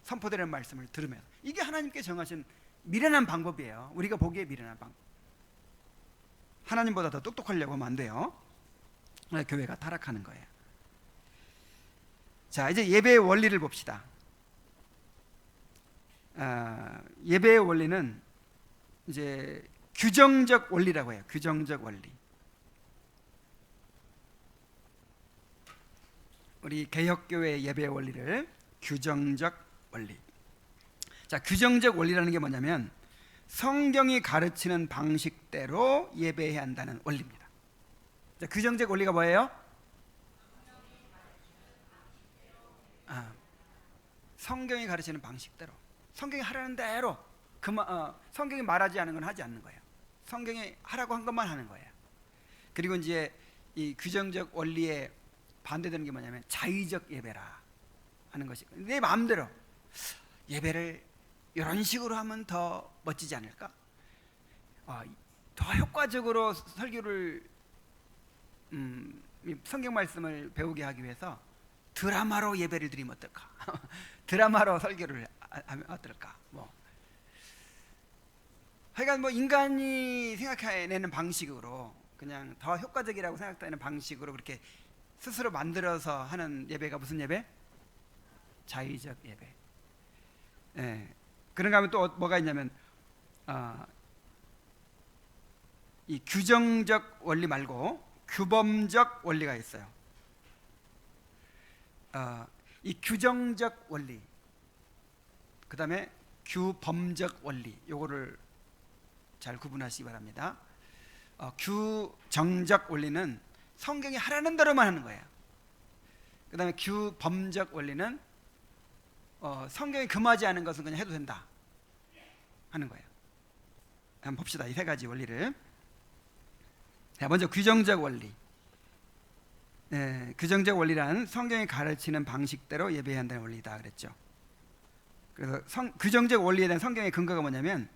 선포되는 말씀을 들으면서. 이게 하나님께 정하신 미련한 방법이에요. 우리가 보기에 미련한 방법. 하나님보다 더 똑똑하려고 하면 안 돼요. 교회가 타락하는 거예요. 자, 이제 예배의 원리를 봅시다. 예배의 원리는 이제 규정적 원리라고 해요. 규정적 원리. 우리 개혁교회의 예배의 원리를 규정적 원리. 자, 규정적 원리라는 게 뭐냐면 성경이 가르치는 방식대로 예배해야 한다는 원리입니다. 자, 규정적 원리가 뭐예요? 성경이 가르치는 방식대로, 성경이 하라는 대로, 성경이 말하지 않은 건 하지 않는 거예요. 성경이 하라고 한 것만 하는 거예요. 그리고 이제 이 규정적 원리에 반대되는 게 뭐냐면 자의적 예배라 하는 것이, 내 마음대로 예배를 이런 식으로 하면 더 멋지지 않을까? 더 효과적으로 설교를 성경 말씀을 배우게 하기 위해서 드라마로 예배를 드리면 어떨까? 드라마로 설교를 하면 어떨까? 하여간 뭐 인간이 생각해내는 방식으로, 그냥 더 효과적이라고 생각되는 방식으로 그렇게 스스로 만들어서 하는 예배가 무슨 예배? 자의적 예배. 그런가 하면 또 뭐가 있냐면 이 규정적 원리 말고 규범적 원리가 있어요. 이 규정적 원리, 그 다음에 규범적 원리, 요거를 잘 구분하시기 바랍니다. 규정적 원리는 성경이 하라는 대로만 하는 거예요. 그 다음에 규범적 원리는 성경이 금하지 않은 것은 그냥 해도 된다 하는 거예요. 한번 봅시다. 이 세 가지 원리를. 자, 먼저 규정적 원리. 규정적 원리란 성경이 가르치는 방식대로 예배해야 한다는 원리다 그랬죠. 그래서 규정적 원리에 대한 성경의 근거가 뭐냐면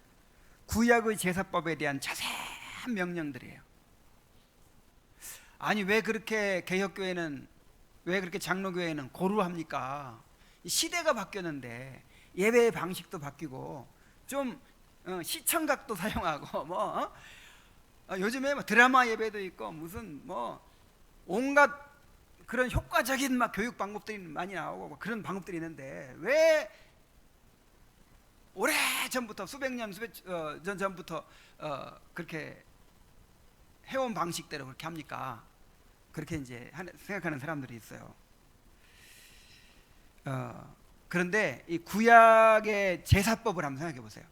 구약의 제사법에 대한 자세한 명령들이에요. 아니 왜 그렇게 개혁교회는, 왜 그렇게 장로교회는 고루합니까? 시대가 바뀌었는데 예배의 방식도 바뀌고 좀 시청각도 사용하고 요즘에 드라마 예배도 있고 무슨 온갖 그런 효과적인 교육 방법들이 많이 나오고 그런 방법들이 있는데 왜 오래 전부터 수백 년 전부터 그렇게 해온 방식대로 그렇게 합니까? 그렇게 이제 생각하는 사람들이 있어요. 그런데 이 구약의 제사법을 한번 생각해 보세요.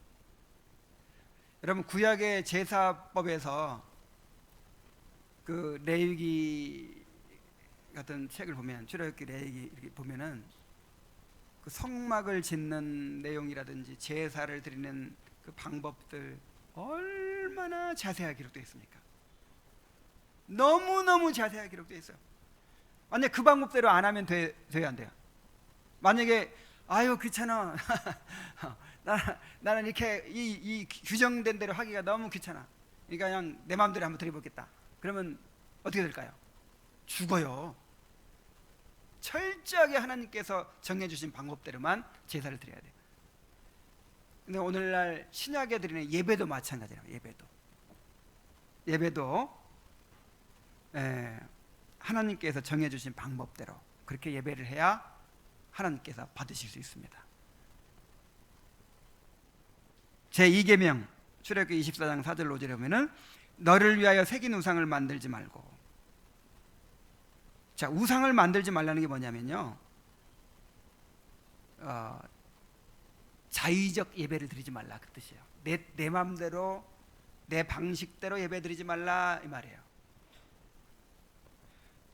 여러분 구약의 제사법에서 그 레위기 같은 책을 보면, 출애굽기, 레위기 이렇게 보면은 그 성막을 짓는 내용이라든지 제사를 드리는 그 방법들 얼마나 자세하게 기록되어 있습니까? 너무너무 자세하게 기록되어 있어요. 만약 그 방법대로 안 하면 돼요, 안 돼요? 만약에 아유 귀찮아 나는 이렇게 이 규정된 대로 하기가 너무 귀찮아, 그러니까 그냥 내 마음대로 한번 드려보겠다, 그러면 어떻게 될까요? 죽어요. 철저하게 하나님께서 정해주신 방법대로만 제사를 드려야 돼요. 근데 오늘날 신약에 드리는 예배도 마찬가지예요. 예배도 하나님께서 정해주신 방법대로 그렇게 예배를 해야 하나님께서 받으실 수 있습니다. 제2계명 출애굽기 24장 4절 5절에 보면은 너를 위하여 새긴 우상을 만들지 말고. 자, 우상을 만들지 말라는 게 뭐냐면요, 자의적 예배를 드리지 말라 그 뜻이에요. 내 마음대로 내 방식대로 예배 드리지 말라 이 말이에요.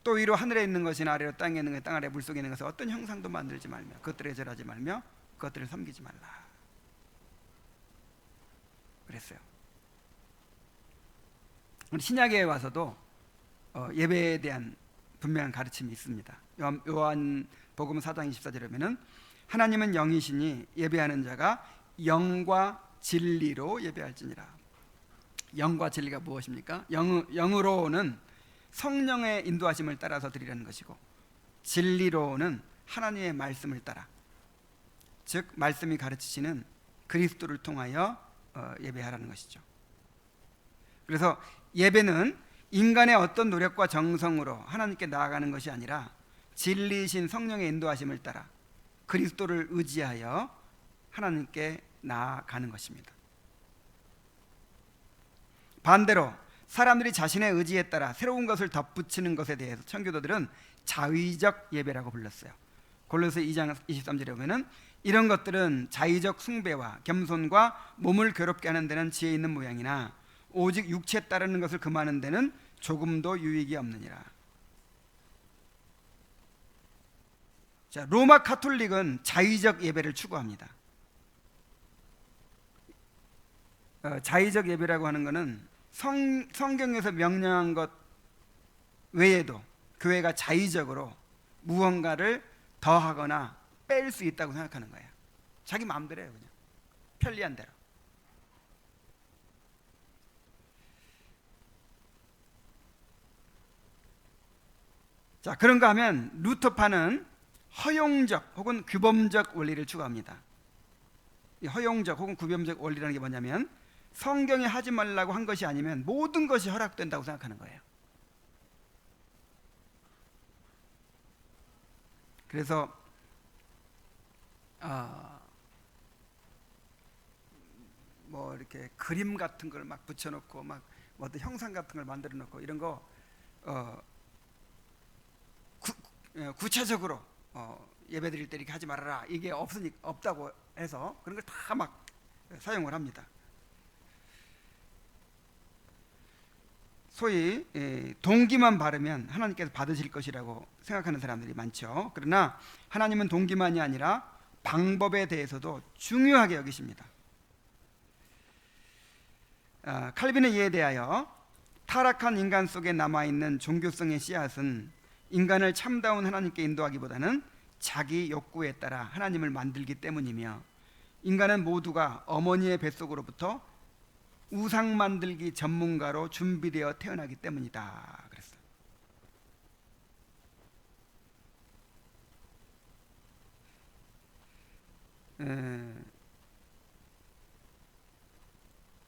또 위로 하늘에 있는 것이나 아래로 땅에 있는 것, 땅 아래 물속에 있는 것을 어떤 형상도 만들지 말며 그것들에 절하지 말며 그것들을 섬기지 말라 그랬어요. 신약에 와서도 예배에 대한 분명한 가르침이 있습니다. 요한복음 4장 24절에 보면은 하나님은 영이시니 예배하는 자가 영과 진리로 예배할지니라. 영과 진리가 무엇입니까? 영으로는 성령의 인도하심을 따라서 드리라는 것이고, 진리로는 하나님의 말씀을 따라, 즉 말씀이 가르치시는 그리스도를 통하여 예배하라는 것이죠. 그래서 예배는 인간의 어떤 노력과 정성으로 하나님께 나아가는 것이 아니라 진리이신 성령의 인도하심을 따라 그리스도를 의지하여 하나님께 나아가는 것입니다. 반대로 사람들이 자신의 의지에 따라 새로운 것을 덧붙이는 것에 대해서 청교도들은 자의적 예배라고 불렀어요. 골로새 2장 23절에 보면은 이런 것들은 자의적 숭배와 겸손과 몸을 괴롭게 하는 데는 지혜 있는 모양이나 오직 육체에 따르는 것을 금하는 데는 조금도 유익이 없느니라. 자, 로마 카톨릭은 자의적 예배를 추구합니다. 자의적 예배라고 하는 것은 성경에서 명령한 것 외에도 교회가 자의적으로 무언가를 더하거나 뺄 수 있다고 생각하는 거예요. 자기 마음대로 해요. 그냥 편리한 대로. 자, 그런가 하면 루터파는 허용적 혹은 규범적 원리를 추구합니다. 이 허용적 혹은 규범적 원리라는 게 뭐냐면 성경에 하지 말라고 한 것이 아니면 모든 것이 허락된다고 생각하는 거예요. 그래서 뭐 이렇게 그림 같은 걸 막 붙여놓고 막 어떤 형상 같은 걸 만들어 놓고 이런 거 구체적으로 예배 드릴 때 이렇게 하지 말아라, 이게 없다고 해서 그런 걸 다 막 사용을 합니다. 소위 동기만 바르면 하나님께서 받으실 것이라고 생각하는 사람들이 많죠. 그러나 하나님은 동기만이 아니라 방법에 대해서도 중요하게 여기십니다. 칼빈의 이해에 대하여 타락한 인간 속에 남아있는 종교성의 씨앗은 인간을 참다운 하나님께 인도하기보다는 자기 욕구에 따라 하나님을 만들기 때문이며 인간은 모두가 어머니의 뱃속으로부터 우상 만들기 전문가로 준비되어 태어나기 때문이다 그랬어요.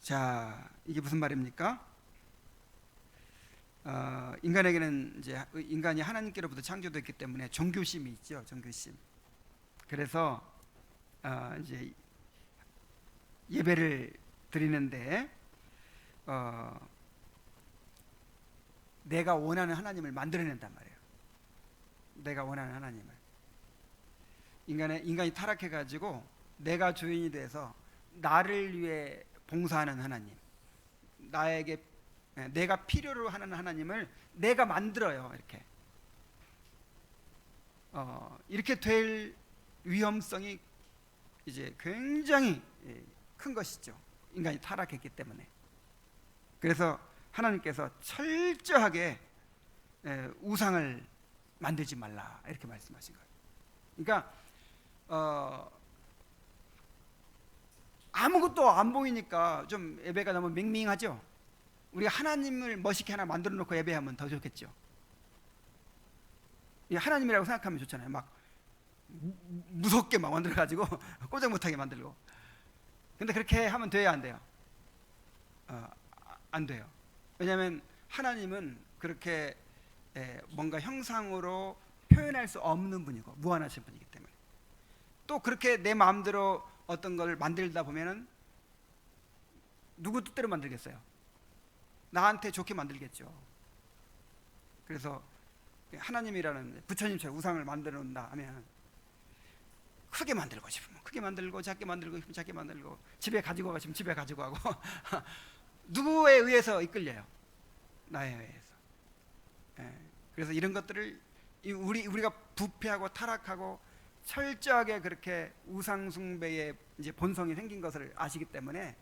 자, 이게 무슨 말입니까? 인간에게는 이제 인간이 하나님께로부터 창조됐기 때문에 종교심이 있죠. 종교심. 그래서 이제 예배를 드리는데 내가 원하는 하나님을 만들어낸단 말이에요. 내가 원하는 하나님을. 인간이 타락해가지고 내가 주인이 돼서 나를 위해 봉사하는 하나님, 내가 필요로 하는 하나님을 내가 만들어요. 이렇게 될 위험성이 이제 굉장히 큰 것이죠. 인간이 타락했기 때문에. 그래서 하나님께서 철저하게 우상을 만들지 말라 이렇게 말씀하신 거예요. 그러니까 아무것도 안 보이니까 좀 예배가 너무 밍밍하죠. 우리가 하나님을 멋있게 하나 만들어 놓고 예배하면 더 좋겠죠. 하나님이라고 생각하면 좋잖아요. 막 무섭게 막 만들어 가지고 꼼짝 못하게 만들고. 근데 그렇게 하면 돼요, 안 돼요? 안 돼요. 왜냐하면 하나님은 그렇게 뭔가 형상으로 표현할 수 없는 분이고 무한하신 분이기 때문에. 또 그렇게 내 마음대로 어떤 걸 만들다 보면은 누구 뜻대로 만들겠어요? 나한테 좋게 만들겠죠. 그래서 하나님이라는 부처님처럼 우상을 만들어 놓는다 하면 크게 만들고 싶으면 크게 만들고 작게 만들고 싶으면 작게 만들고 집에 가지고 가시면 집에 가지고 가고 누구에 의해서 이끌려요? 나에 의해서. 그래서 이런 것들을 우리가 부패하고 타락하고 철저하게 그렇게 우상 숭배의 이제 본성이 생긴 것을 아시기 때문에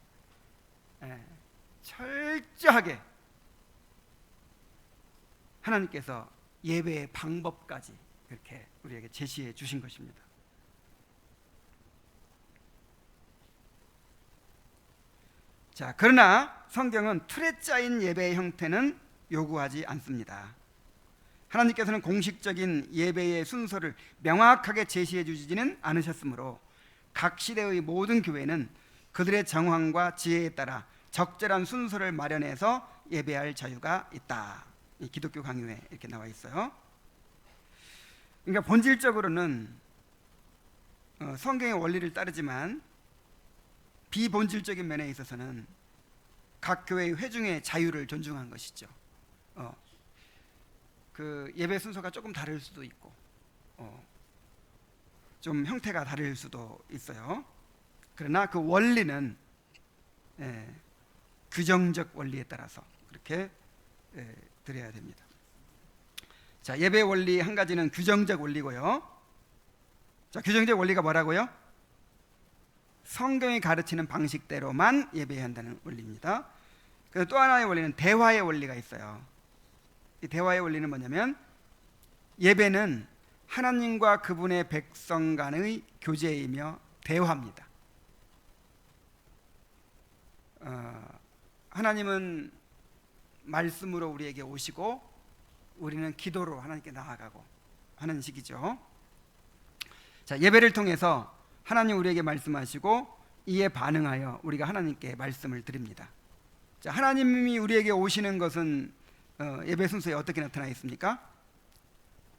철저하게 하나님께서 예배의 방법까지 그렇게 우리에게 제시해 주신 것입니다. 자, 그러나 성경은 틀에 짜인 예배의 형태는 요구하지 않습니다. 하나님께서는 공식적인 예배의 순서를 명확하게 제시해 주지는 않으셨으므로 각 시대의 모든 교회는 그들의 정황과 지혜에 따라 적절한 순서를 마련해서 예배할 자유가 있다. 이 기독교 강요에 이렇게 나와 있어요. 그러니까 본질적으로는 성경의 원리를 따르지만 비본질적인 면에 있어서는 각 교회의 회중의 자유를 존중한 것이죠. 그 예배 순서가 조금 다를 수도 있고 좀 형태가 다를 수도 있어요. 그러나 그 원리는 규정적 원리에 따라서 그렇게 드려야 됩니다. 자, 예배 원리 한 가지는 규정적 원리고요. 자, 규정적 원리가 뭐라고요? 성경이 가르치는 방식대로만 예배해야 한다는 원리입니다. 그리고 또 하나의 원리는 대화의 원리가 있어요. 이 대화의 원리는 뭐냐면 예배는 하나님과 그분의 백성 간의 교제이며 대화입니다. 하나님은 말씀으로 우리에게 오시고 우리는 기도로 하나님께 나아가고 하는 식이죠. 자, 예배를 통해서 하나님 우리에게 말씀하시고 이에 반응하여 우리가 하나님께 말씀을 드립니다. 자, 하나님이 우리에게 오시는 것은 예배 순서에 어떻게 나타나 있습니까?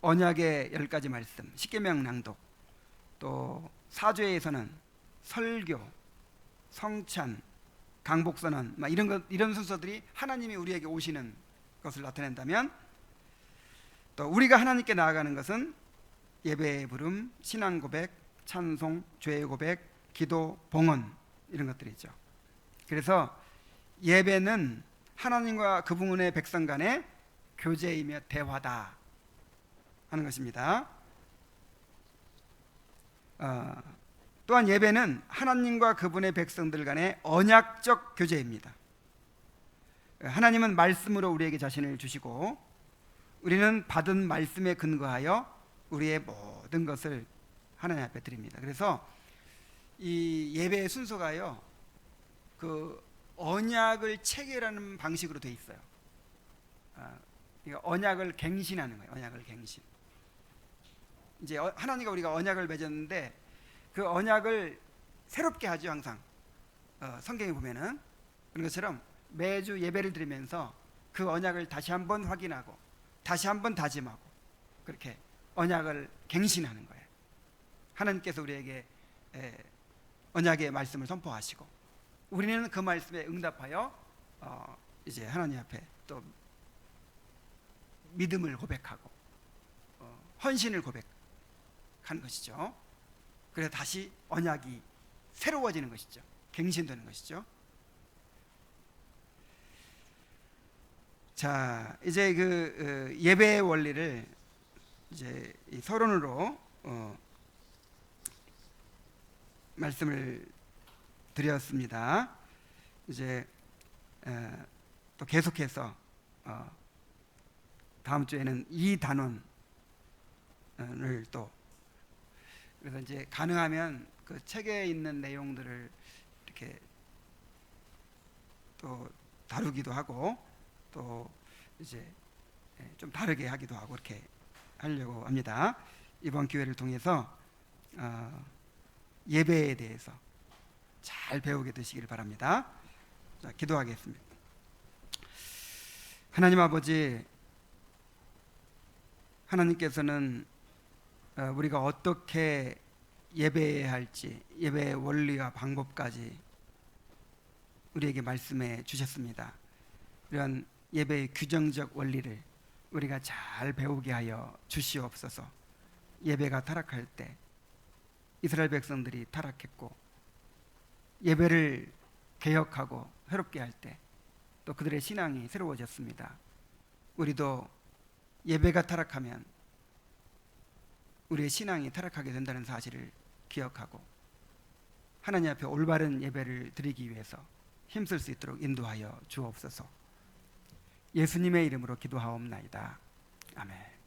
언약의 10가지 말씀, 십계명 낭독, 또 사죄에서는 설교, 성찬, 강복선언, 이런 순서들이 하나님이 우리에게 오시는 것을 나타낸다면, 또 우리가 하나님께 나아가는 것은 예배의 부름, 신앙 고백, 찬송, 죄의 고백, 기도, 봉헌, 이런 것들이죠. 그래서 예배는 하나님과 그분의 백성 간의 교제이며 대화다 하는 것입니다. 또한 예배는 하나님과 그분의 백성들 간의 언약적 교제입니다. 하나님은 말씀으로 우리에게 자신을 주시고 우리는 받은 말씀에 근거하여 우리의 모든 것을 하나님 앞에 드립니다. 그래서 이 예배의 순서가요, 그 언약을 체결하는 방식으로 돼 있어요. 언약을 갱신하는 거예요. 언약을 갱신. 이제 하나님과 우리가 언약을 맺었는데 그 언약을 새롭게 하죠. 항상 성경에 보면은 그런 것처럼 매주 예배를 드리면서 그 언약을 다시 한번 확인하고 다시 한번 다짐하고 그렇게 언약을 갱신하는 거예요. 하나님께서 우리에게 언약의 말씀을 선포하시고 우리는 그 말씀에 응답하여 이제 하나님 앞에 또 믿음을 고백하고 헌신을 고백하는 것이죠. 그래서 다시 언약이 새로워지는 것이죠. 갱신되는 것이죠. 자, 이제 그 예배의 원리를 이제 이 서론으로 말씀을 드렸습니다. 이제 또 계속해서 다음 주에는 이 단원을 또 그래서 이제 가능하면 그 책에 있는 내용들을 이렇게 또 다루기도 하고 또 이제 좀 다르게 하기도 하고 이렇게 하려고 합니다. 이번 기회를 통해서 예배에 대해서 잘 배우게 되시길 바랍니다. 자, 기도하겠습니다. 하나님 아버지, 하나님께서는 우리가 어떻게 예배해야 할지 예배의 원리와 방법까지 우리에게 말씀해 주셨습니다. 이런 예배의 규정적 원리를 우리가 잘 배우게 하여 주시옵소서. 예배가 타락할 때 이스라엘 백성들이 타락했고 예배를 개혁하고 새롭게 할 때 또 그들의 신앙이 새로워졌습니다. 우리도 예배가 타락하면 우리의 신앙이 타락하게 된다는 사실을 기억하고 하나님 앞에 올바른 예배를 드리기 위해서 힘쓸 수 있도록 인도하여 주옵소서. 예수님의 이름으로 기도하옵나이다. 아멘.